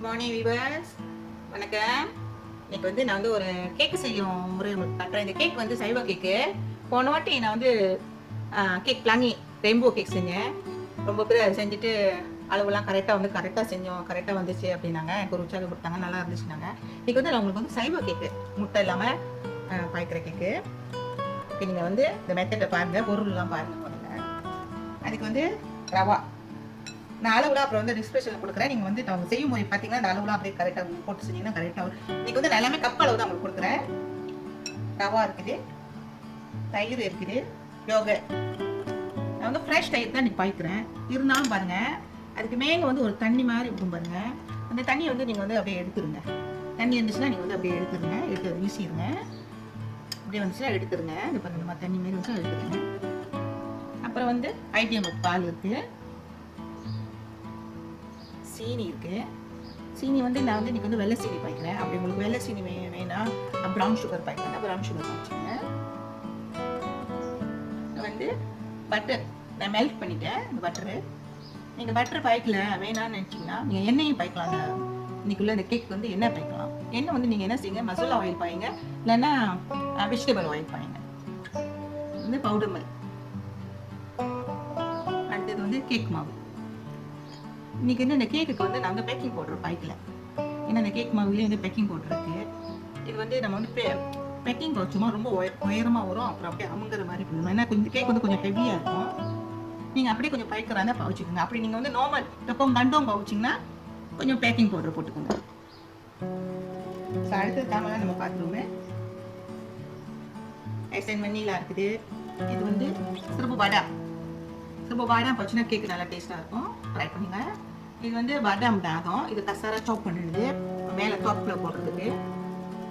Good morning viewers, வணக்கம். இன்னைக்கு வந்து நான் வந்து ஒரு கேக்கு செய்யும் முறை காட்டுறேன். இந்த கேக் வந்து சைவ கேக்கு. போன வாட்டி நான் வந்து கேக் பிளாங்கி ரெயின்போ கேக் செஞ்சேன். ரொம்ப பேர் அதை செஞ்சுட்டு அளவுலாம் கரெக்டாக செஞ்சோம், கரெக்டாக வந்துச்சு அப்படின்னாங்க. எனக்கு ஒரு உற்சாகம் கொடுத்தாங்க, நல்லா இருந்துச்சுனாங்க. இன்னைக்கு வந்து நான் உங்களுக்கு வந்து சைவ கேக்கு, முட்டை இல்லாமல் பாய்க்கிற கேக்கு. ஓகே, நீங்கள் வந்து இந்த மெத்தடை பாருங்கள், பொருள்லாம் பாருங்கள். அதுக்கு வந்து ரவா நான் அளவுலாம் அப்புறம் வந்து டிஸ்கிரிப்ஷனில் கொடுக்குறேன். நீங்கள் வந்து அவங்க செய்யும் முறை பார்த்தீங்கன்னா அந்த அளவுலாம் அப்படியே கரெக்டாக போட்டு செஞ்சீங்கன்னா கரெக்டாக வரும். இன்றைக்கி வந்து நான் எல்லாமே கப் அளவு தான் உங்களுக்கு கொடுக்குறேன். ரவா இருக்குது, தயிர் இருக்குது, யோகர்ட். நான் வந்து ஃப்ரெஷ் தயிர் தான் இன்றைக்கி பாய்க்கிறேன். இருந்தாலும் பாருங்கள், அதுக்கு மேலே வந்து ஒரு தண்ணி மாதிரி இருக்கும் பாருங்கள். அந்த தண்ணியை வந்து நீங்கள் வந்து அப்படியே எடுத்துருங்க. தண்ணி இருந்துச்சுன்னா நீங்கள் வந்து அப்படியே எடுத்துருங்க, எடுத்து வீசிடுங்க. அப்படியே வந்துச்சுன்னா எடுத்துருங்க. இது பாருங்கள், நம்ம தண்ணி மாரி வச்சு எடுத்துருங்க. அப்புறம் வந்து ஐடிஎம் பால் இருக்குது, சீனி இருக்குது. சீனி வந்து நான் வந்து இன்றைக்கி வந்து வெள்ளை சீனி பாய்க்கிறேன். அப்படி உங்களுக்கு வெள்ளை சீனி வேணாம், ப்ரௌன் சுகர் பாய்க்கிறேன். ப்ரௌன் சுகர் பாய்ச்சிங்க. வந்து பட்டர் நான் மெல்ட் பண்ணிட்டேன். இந்த பட்டரு நீங்கள் பட்டர் பாய்க்கல வேணான்னு நினச்சிங்கன்னா நீங்கள் எண்ணெயும் பாய்க்கலாம். இன்றைக்குள்ள இந்த கேக் வந்து எண்ணெய் பாய்க்கலாம். எண்ணெய் வந்து நீங்கள் என்ன செய்யுங்க, மசாலா ஆயில் பாய்ங்க, இல்லைன்னா வெஜிடபிள் ஆயில் பாய்ங்க. வந்து பவுடர் மில்க். அடுத்தது வந்து கேக் மாவு. இன்றைக்கி வந்து இந்த கேக்குக்கு வந்து நாங்கள் பேக்கிங் பவுடர் பாய்க்கல. ஏன்னா இந்த கேக் மாவுலேயே வந்து பேக்கிங் பவுடர் இருக்குது. இது வந்து நம்ம வந்து பேக்கிங் பவுடர் சும்மா ரொம்ப உயரமாக வரும், அப்புறம் அப்படியே அமுங்குற மாதிரி போயிடும். ஏன்னா கொஞ்சம் கேக் வந்து கொஞ்சம் ஹெவியாக இருக்கும். நீங்கள் அப்படியே கொஞ்சம் பாய்க்கிறாங்க பவுச்சிக்கோங்க. அப்படி நீங்கள் வந்து நார்மல் எப்பவும் கண்டும் பவுச்சிங்கன்னா கொஞ்சம் பேக்கிங் பவுடர் போட்டுக்கோங்க. ஸோ அடுத்தது தாமலாம் நம்ம பார்த்துருவோமே. ஐசன் வெண்ணிலா இருக்குது. இது வந்து சிறப்பு பாதாம் போச்சுன்னா கேக்கு நல்லா டேஸ்ட்டாக இருக்கும். ட்ரை பண்ணுங்க. இது வந்து பாதாம் தாகம். இது கசாரா சாப் பண்ணிடுது மேலே டாப்பில் போடுறதுக்கு.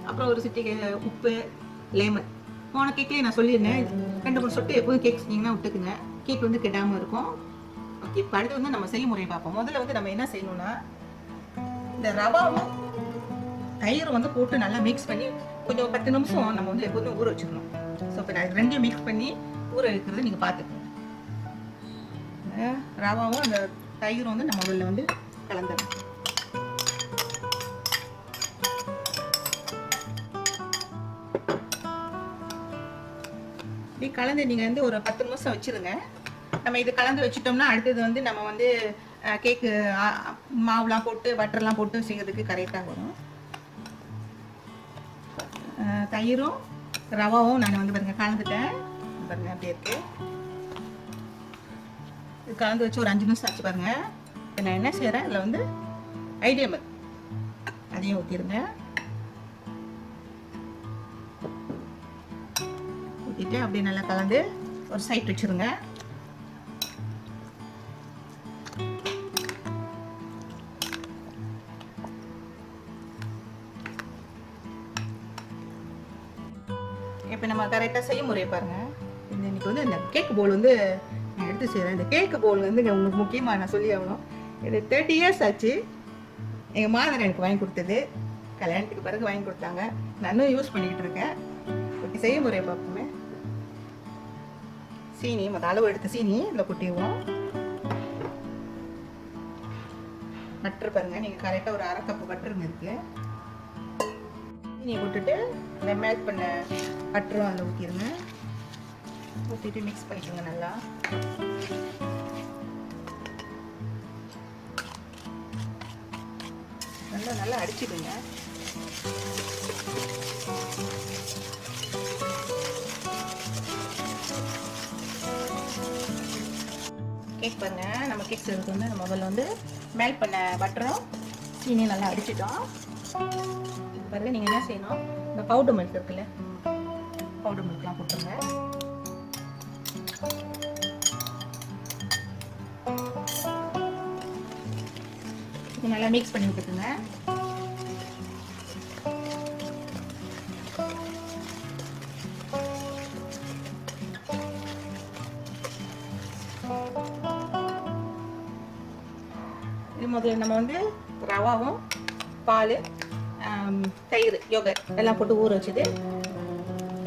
அப்புறம் ஒரு சிட்டிகை உப்பு, லெமன். போன கேக்லேயே நான் சொல்லியிருந்தேன், 2-3 சொட்டு எப்போதும் கேக் செஞ்சிங்கன்னா விட்டுக்குங்க, கேக் வந்து கெடாமல் இருக்கும். ஓகே, இப்போ அடுத்து வந்து நம்ம செய்முறையை பார்ப்போம். முதல்ல வந்து நம்ம என்ன செய்யணும்னா, இந்த ரவாவும் தயிரும் வந்து போட்டு நல்லா மிக்ஸ் பண்ணி கொஞ்சம் 10 நிமிஷம் நம்ம வந்து எப்போதும் ஊற வச்சுக்கணும். ஸோ இப்போ நான் ரெண்டையும் மிக்ஸ் பண்ணி ஊற வைக்கிறத நீங்கள் பார்த்துக்கணும். ரவாவும் அந்த தயிரும் வந்து நம்ம முதல்ல வந்து கலந்துடணும். இப்படி கலந்து நீங்கள் வந்து ஒரு 10 நிமிஷம் வச்சுருங்க. நம்ம இது கலந்து வச்சுட்டோம்னா அடுத்தது வந்து நம்ம வந்து கேக்கு மாவுலாம் போட்டு பட்டர்லாம் போட்டு செய்யறதுக்கு கரெக்டாக வரும். தயிரும் ரவாவும் நான் வந்து பாருங்கள் கலந்துட்டேன். பாருங்கள் அப்படியே இருக்கு. இது கலந்து வச்சு ஒரு 5 நிமிஷம் ஆச்சு பாருங்க. இப்போ நான் என்ன செய்கிறேன், இதில் வந்து ஐடியம் அதையும் ஊற்றிடுங்க. ஊற்றிட்டு அப்படியே நல்லா கலந்து ஒரு சைட் வச்சுருங்க. இப்போ நம்ம கரெக்டாக செய்ய முறையை பாருங்கள். இன்னைக்கு வந்து இந்த கேக் போல் வந்து நான் எடுத்து செய்கிறேன். இந்த கேக்கு போல் வந்து உங்களுக்கு முக்கியமாக நான் சொல்லி ஆகணும். இது 30 இயர்ஸ் ஆச்சு. எங்கள் மாதர் எனக்கு வாங்கி கொடுத்தது, கல்யாணத்துக்கு பிறகு வாங்கி கொடுத்தாங்க. நானும் யூஸ் பண்ணிக்கிட்டு இருக்கேன். ஓகே, செய்ய முறையை பார்ப்போமே. சீனி அளவு எடுத்து சீனி இதில் கொட்டிடுவோம். பட்டர் பாருங்கள், நீங்கள் கரெக்டாக ஒரு 1/2 கப்பு பட்டருங்க இருக்குது. சீனியை போட்டுட்டு இந்த மேக் பண்ண பட்டரும் அதில் ஊற்றிடுங்க. ஊற்றிட்டு மிக்ஸ் பண்ணிக்கோங்க. நல்லா நல்லா அடிச்சுடுங்க. கேக் பாருங்க, நம்ம கேக் செய்யறதுக்கு வந்து முதல்ல வந்து மேல் பண்ண பட்டரும் சீனி நல்லா அடிச்சிட்டோம். பாருங்க, நீங்கள் என்ன செய்யணும், இந்த பவுடர் மில்க் இருக்குல்ல, பவுடர் மில்க்லாம் போட்டுருங்க. நல்லா மிக்ஸ் பண்ணி விட்டுக்குங்க. இது முதல்ல நம்ம வந்து ரவாவும் பால், தயிர், யோகர்ட் எல்லாம் போட்டு ஊற வச்சுது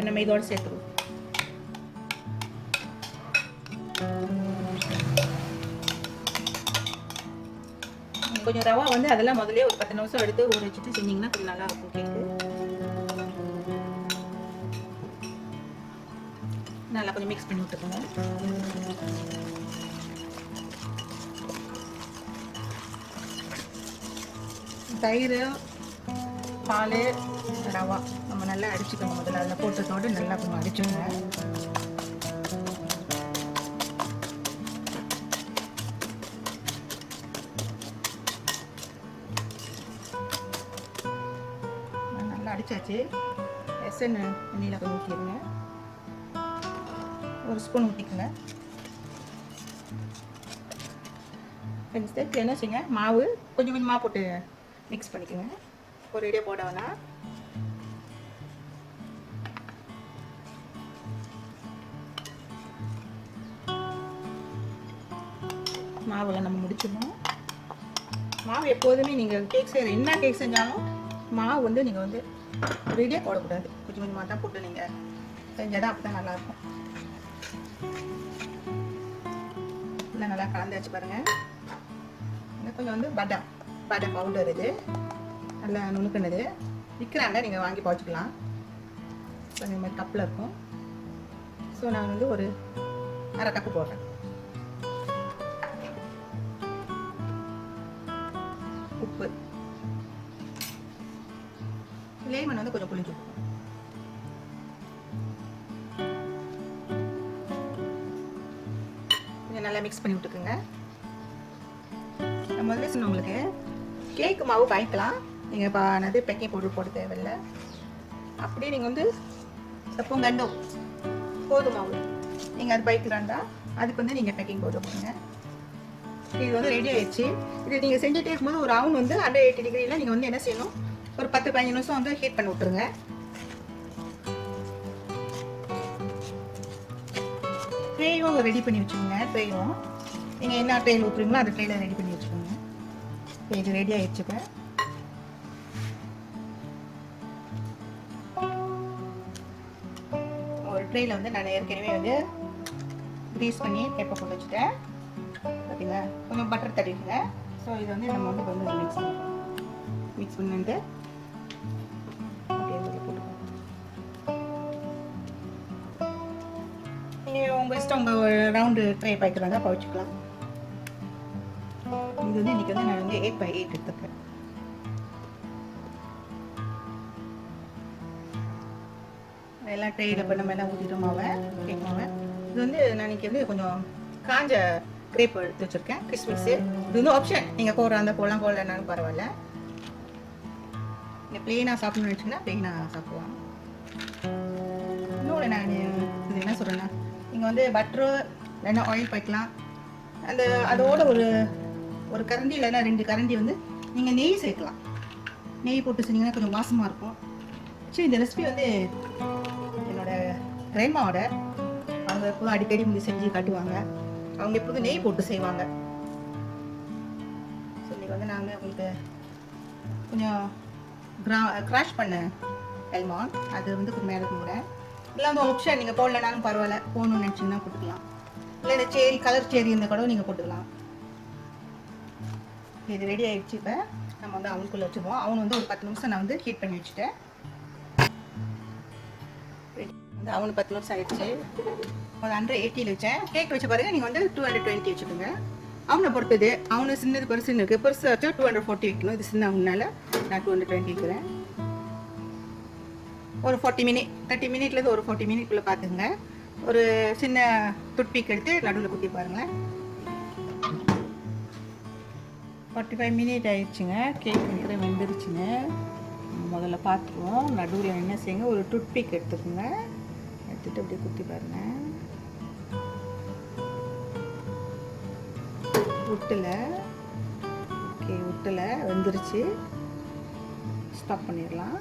நம்ம இதோடு சேர்த்துருவோம். கொஞ்சம் ரவா வந்து அதெல்லாம் முதல்ல ஒரு 10 நிமிஷம் எடுத்து ஊற வச்சுட்டு செஞ்சீங்கன்னா கொஞ்சம் நல்லா இருக்கும் கேக்கு. நல்லா கொஞ்சம் மிக்ஸ் பண்ணி விட்டுக்கோங்க. தயிர், பால், ரவா நம்ம நல்லா அடிச்சுக்கோங்க. முதல்ல அதில் போட்டதோடு நல்லா கொஞ்சம் அடிச்சுக்கோங்க. நல்லா அடிச்சாச்சு. எசன் எண்ணெயில் கொஞ்சம் ஊற்றிடுங்க. ஒரு ஸ்பூன் ஊற்றிக்கோங்க. ஸ்டெப் என்ன செய்யுங்க, மாவு கொஞ்சம் கொஞ்சமாக போட்டு மிக்ஸ் பண்ணிக்கோங்க. ஒரு ரெடியாக போட வேணாம். மாவில் நம்ம முடிச்சிடணும். மாவு எப்போதுமே நீங்கள் கேக் செய்கிற என்ன கேக் செஞ்சாலும் மாவு வந்து நீங்கள் வந்து ரெடியாக போடக்கூடாது. கொஞ்சம் கொஞ்சமாக தான் போட்டு நீங்கள் செஞ்சால் அப்போ தான் நல்லாயிருக்கும். இல்லை நல்லா கலந்தாச்சு பாருங்கள். இன்னும் கொஞ்சம் வந்து பாதாம் பவுடர், இது நல்லா நுணுக்குனது விற்கிறாங்க, நீங்கள் வாங்கி பாய்ச்சிக்கலாம். ஸோ இந்த மாதிரி கப்பில் இருக்கும். ஸோ நான் வந்து ஒரு 1/2 கப்பு போடுறேன். உப்பு, லெமன் வந்து கொஞ்சம் புளிஞ்சு கொஞ்சம் நல்லா மிக்ஸ் பண்ணி விட்டுக்குங்க. நம்ம வந்து சொன்ன உங்களுக்கு கேக்கு மாவு வாங்கிக்கலாம். நீங்கள் இப்போ என்னது பேக்கிங் பவுடர் போட தேவையில்லை. அப்படியே நீங்கள் வந்து பொங்கண்டோ கோதுமை மாவு நீங்கள் அது பைக்கலாண்டா அதுக்கு வந்து நீங்கள் பேக்கிங் பவுடர் போடுங்க. இது வந்து ரெடி ஆயிடுச்சு. இது நீங்கள் செஞ்சுட்டே இருக்கும்போது ஒரு அவன் வந்து 180 டிகிரியில் நீங்கள் வந்து என்ன செய்யணும், ஒரு 10-15 நிமிஷம் வந்து ஹீட் பண்ணி விட்டுருங்க. ட்ரேயும் ரெடி பண்ணி வச்சுக்கோங்க. ட்ரேயும் நீங்கள் என்ன ட்ரேயில் ஊற்றுறீங்களோ அந்த ட்ரேயில் ரெடி பண்ணி வச்சுக்கோங்க. இது ரெடி ஆயிடுச்சு. இப்போ ஒரு ட்ரேயில் வந்து நான் ஏற்கனவே வந்து கிரீஸ் பண்ணி பேப்பர் போட்டு வச்சுட்டேன். பார்த்தீங்களா, கொஞ்சம் பட்டர் தட்டிடுங்க. ஸோ இது வந்து நம்ம வந்து கொஞ்சம் மிக்ஸ் பண்ணிட்டு நீங்கள் உங்கள் இஷ்டம், உங்கள் ரவுண்டு ட்ரே பாய்க்கிறாங்க பழிச்சுக்கலாம். இது வந்து இன்றைக்கி வந்து நான் வந்து 8x8 எடுத்துக்கிறேன். எல்லாம் ட்ரேயில் இப்போ நம்ம எல்லாம் ஊற்றிட்டோம் மாவை, கேக் மாவை. இது வந்து நான் இன்றைக்கி வந்து கொஞ்சம் காஞ்ச கிரேப் எடுத்து வச்சுருக்கேன், கிறிஸ்மிக்ஸு. இது வந்து ஆப்ஷன், நீங்கள் போடுற அந்த போடலன்னாலும் பரவாயில்ல. நீங்கள் ப்ளெயினாக சாப்பிட்ணுன்னு வச்சிங்கன்னா ப்ளெயினாக சாப்பிடுவாங்க. இன்னொன்று நான் இது என்ன சொல்கிறேன்னா, நீங்கள் வந்து பட்டரு இல்லைன்னா ஆயில் பாய்க்கலாம். அதோட ஒரு கரண்டி இல்லைன்னா 2 கரண்டி வந்து நீங்கள் நெய் சேர்க்கலாம். நெய் போட்டு செஞ்சிங்கன்னா கொஞ்சம் வாசமாக இருக்கும். சரி, இந்த ரெசிபி வந்து என்னோட கிராண்ட்மாவோட, அவங்க எப்போதும் அடிக்கடி வந்து செஞ்சு காட்டுவாங்க. அவங்க எப்போதும் நெய் போட்டு செய்வாங்க. ஸோ இன்றைக்கி வந்து நான் வந்து உங்களுக்கு கொஞ்சம் கிராஷ் பண்ண ஆல்மண்ட் அது வந்து கொஞ்சம் மேலே போகிறேன். இல்லை அந்த ஆப்ஷன் நீங்கள் போடலனாலும் பரவாயில்ல, போகணும்னு நினச்சிங்கன்னா போட்டுக்கலாம். இல்லை இந்த சேரி, கலர் சேரி இந்த கூட நீங்கள் போட்டுக்கலாம். இது ரெடி ஆகிடுச்சு. இப்போ நம்ம வந்து அவனுக்குள்ளே வச்சுருவோம். அவன் வந்து ஒரு 10 நிமிஷம் நான் வந்து ஹீட் பண்ணி வச்சுட்டேன். வந்து அவனு 10 நிமிஷம் ஆகிடுச்சு. ஒரு 180 வச்சேன். கேக் வச்சு பாருங்கள், நீங்கள் வந்து 220 வச்சுக்கோங்க. அவனை பொறுத்தது, அவனு சின்னது பெருசுன்னு இருக்குது. பெருசு வச்சா 240 வைக்கணும். இது சின்ன அவனால நான் 220 வைக்கிறேன். ஒரு 30 மினிட்லேருந்து ஒரு 40 மினிட்குள்ளே பார்த்துங்க. ஒரு சின்ன துட்பீக் எடுத்து நடுவில் குத்தி பாருங்களேன். 45 மினிட் ஆயிடுச்சுங்க. கேக் இருக்கிற வெந்துருச்சுங்க. முதல்ல பார்த்துருவோம். நடுவில் என்ன செய்யுங்க, ஒரு டூத்பிக் எடுத்துக்கோங்க. எடுத்துகிட்டு அப்படியே குத்தி பாருங்க. விட்டல, ஓகே, விட்டல வெந்துருச்சு. ஸ்டாப் பண்ணிடலாம்.